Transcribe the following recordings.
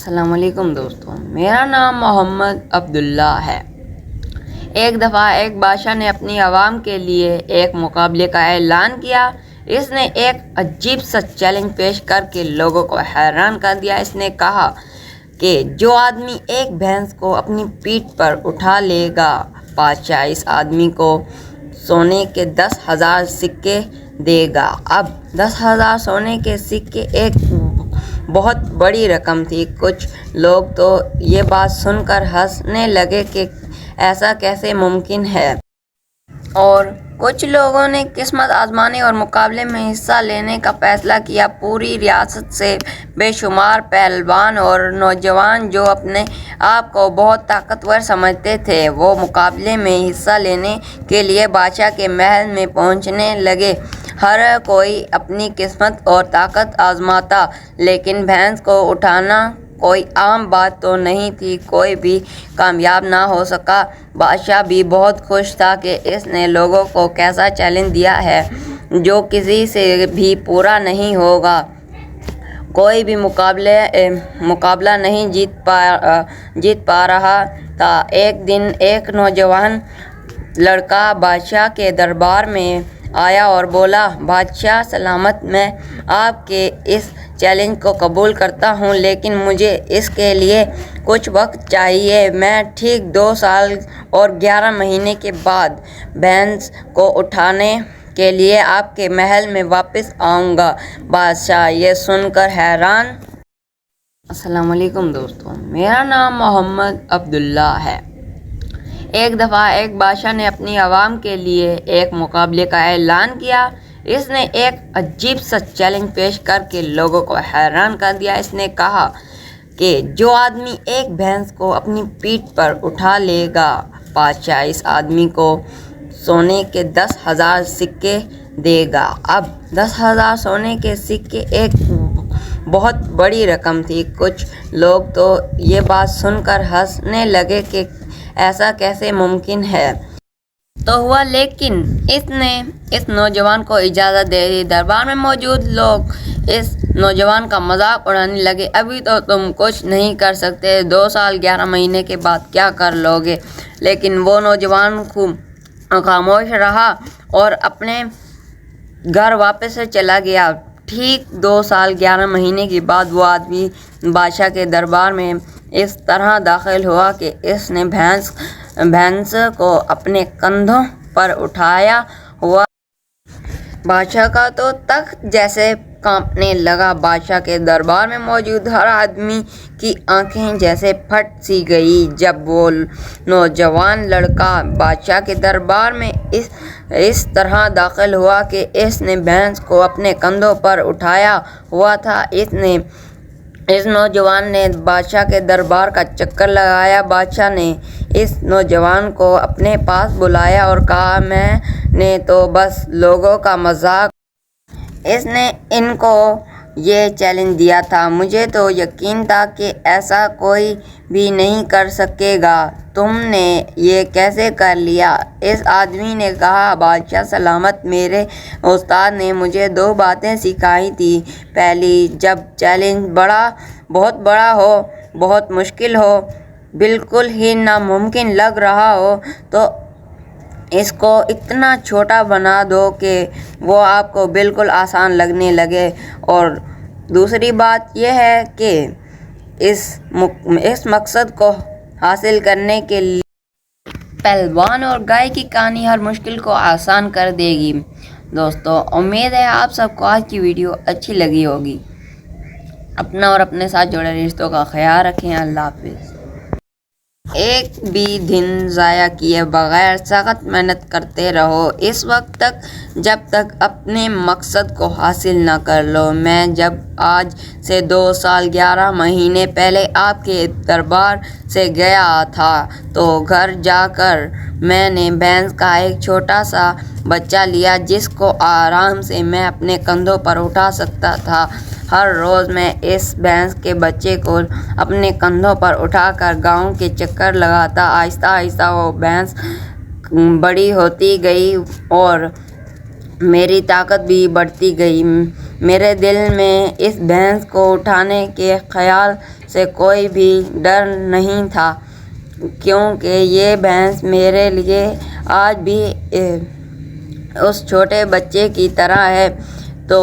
السلام علیکم دوستوں، میرا نام محمد عبداللہ ہے۔ ایک دفعہ ایک بادشاہ نے اپنی عوام کے لیے ایک مقابلے کا اعلان کیا۔ اس نے ایک عجیب سا چیلنج پیش کر کے لوگوں کو حیران کر دیا۔ اس نے کہا کہ جو آدمی ایک بھینس کو اپنی پیٹھ پر اٹھا لے گا، بادشاہ اس آدمی کو سونے کے 10,000 سکے دے گا۔ اب 10,000 سونے کے سکے ایک بہت بڑی رقم تھی۔ کچھ لوگ تو یہ بات سن کر ہنسنے لگے کہ ایسا کیسے ممکن ہے، اور کچھ لوگوں نے قسمت آزمانے اور مقابلے میں حصہ لینے کا فیصلہ کیا۔ پوری ریاست سے بے شمار پہلوان اور نوجوان جو اپنے آپ کو بہت طاقتور سمجھتے تھے، وہ مقابلے میں حصہ لینے کے لیے بادشاہ کے محل میں پہنچنے لگے۔ ہر کوئی اپنی قسمت اور طاقت آزماتا، لیکن بھینس کو اٹھانا کوئی عام بات تو نہیں تھی۔ کوئی بھی کامیاب نہ ہو سکا۔ بادشاہ بھی بہت خوش تھا کہ اس نے لوگوں کو کیسا چیلنج دیا ہے جو کسی سے بھی پورا نہیں ہوگا۔ کوئی بھی مقابلہ نہیں جیت پا رہا تھا۔ ایک دن ایک نوجوان لڑکا بادشاہ کے دربار میں آیا اور بولا، بادشاہ سلامت، میں آپ کے اس چیلنج کو قبول کرتا ہوں، لیکن مجھے اس کے لیے کچھ وقت چاہیے۔ میں ٹھیک 2 سال اور 11 مہینے کے بعد بھینس کو اٹھانے کے لیے آپ کے محل میں واپس آؤں گا۔ بادشاہ یہ سن کر حیران۔ السلام علیکم دوستوں، میرا نام محمد عبداللہ ہے۔ ایک دفعہ ایک بادشاہ نے اپنی عوام کے لیے ایک مقابلے کا اعلان کیا۔ اس نے ایک عجیب سا چیلنج پیش کر کے لوگوں کو حیران کر دیا۔ اس نے کہا کہ جو آدمی ایک بھینس کو اپنی پیٹھ پر اٹھا لے گا، بادشاہ اس آدمی کو سونے کے 10,000 سکے دے گا۔ اب 10,000 سونے کے سکے ایک بہت بڑی رقم تھی۔ کچھ لوگ تو یہ بات سن کر ہنسنے لگے کہ ایسا کیسے ممکن ہے۔ تو ہوا، لیکن اس نے اس نوجوان کو اجازت دے دی۔ دربار میں موجود لوگ اس نوجوان کا مذاق اڑانے لگے۔ ابھی تو تم کچھ نہیں کر سکتے، 2 سال 11 مہینے کے بعد کیا کر لوگے؟ لیکن وہ نوجوان خاموش رہا اور اپنے گھر واپس چلا گیا۔ ٹھیک 2 سال 11 مہینے کے بعد وہ آدمی بادشاہ کے دربار میں اس طرح داخل ہوا کہ اس نے بھینس کو اپنے کندھوں پر اٹھایا ہوا۔ بادشاہ کا تو تخت جیسے کانپنے لگا۔ بادشاہ کے دربار میں موجود ہر آدمی کی آنکھیں جیسے پھٹ سی گئیں جب وہ نوجوان لڑکا بادشاہ کے دربار میں اس طرح داخل ہوا کہ اس نے بھینس کو اپنے کندھوں پر اٹھایا ہوا تھا۔ اس نوجوان نے بادشاہ کے دربار کا چکر لگایا۔ بادشاہ نے اس نوجوان کو اپنے پاس بلایا اور کہا، میں نے تو بس لوگوں کا مذاق۔ اس نے ان کو یہ چیلنج دیا تھا۔ مجھے تو یقین تھا کہ ایسا کوئی بھی نہیں کر سکے گا۔ تم نے یہ کیسے کر لیا؟ اس آدمی نے کہا، بادشاہ سلامت، میرے استاد نے مجھے 2 باتیں سکھائی تھیں۔ پہلی، جب چیلنج بہت بڑا ہو، بہت مشکل ہو، بالکل ہی ناممکن لگ رہا ہو، تو اس کو اتنا چھوٹا بنا دو کہ وہ آپ کو بالکل آسان لگنے لگے۔ اور دوسری بات یہ ہے کہ اس مقصد کو حاصل کرنے کے لیے پہلوان اور گائے کی کہانی ہر مشکل کو آسان کر دے گی۔ دوستو، امید ہے آپ سب کو آج کی ویڈیو اچھی لگی ہوگی۔ اپنا اور اپنے ساتھ جڑے رشتوں کا خیال رکھیں۔ اللہ حافظ۔ ایک بھی دن ضائع کیے بغیر سخت محنت کرتے رہو اس وقت تک جب تک اپنے مقصد کو حاصل نہ کر لو۔ میں جب آج سے 2 سال 11 مہینے پہلے آپ کے دربار سے گیا تھا تو گھر جا کر میں نے بھینس کا ایک چھوٹا سا بچہ لیا جس کو آرام سے میں اپنے کندھوں پر اٹھا سکتا تھا۔ ہر روز میں اس بھینس کے بچے کو اپنے کندھوں پر اٹھا کر گاؤں کے چکر لگاتا۔ آہستہ آہستہ وہ بھینس بڑی ہوتی گئی اور میری طاقت بھی بڑھتی گئی۔ میرے دل میں اس بھینس کو اٹھانے کے خیال سے کوئی بھی ڈر نہیں تھا، کیونکہ یہ بھینس میرے لیے آج بھی اس چھوٹے بچے کی طرح ہے۔ تو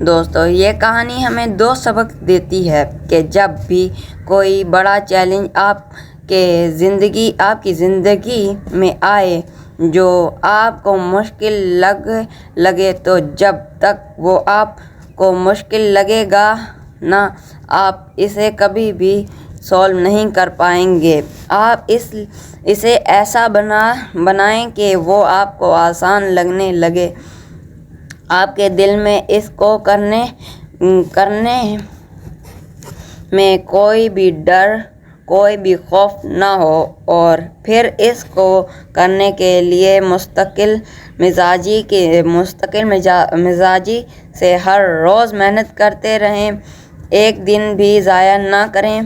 دوستو، یہ کہانی ہمیں دو سبق دیتی ہے کہ جب بھی کوئی بڑا چیلنج آپ کی زندگی میں آئے جو آپ کو مشکل لگے، تو جب تک وہ آپ کو مشکل لگے گا نا، آپ اسے کبھی بھی سولو نہیں کر پائیں گے۔ آپ اسے ایسا بنائیں کہ وہ آپ کو آسان لگنے لگے، آپ کے دل میں اس کو کرنے میں کوئی بھی ڈر، کوئی بھی خوف نہ ہو، اور پھر اس کو کرنے کے لیے مستقل مزاجی سے ہر روز محنت کرتے رہیں، ایک دن بھی ضائع نہ کریں۔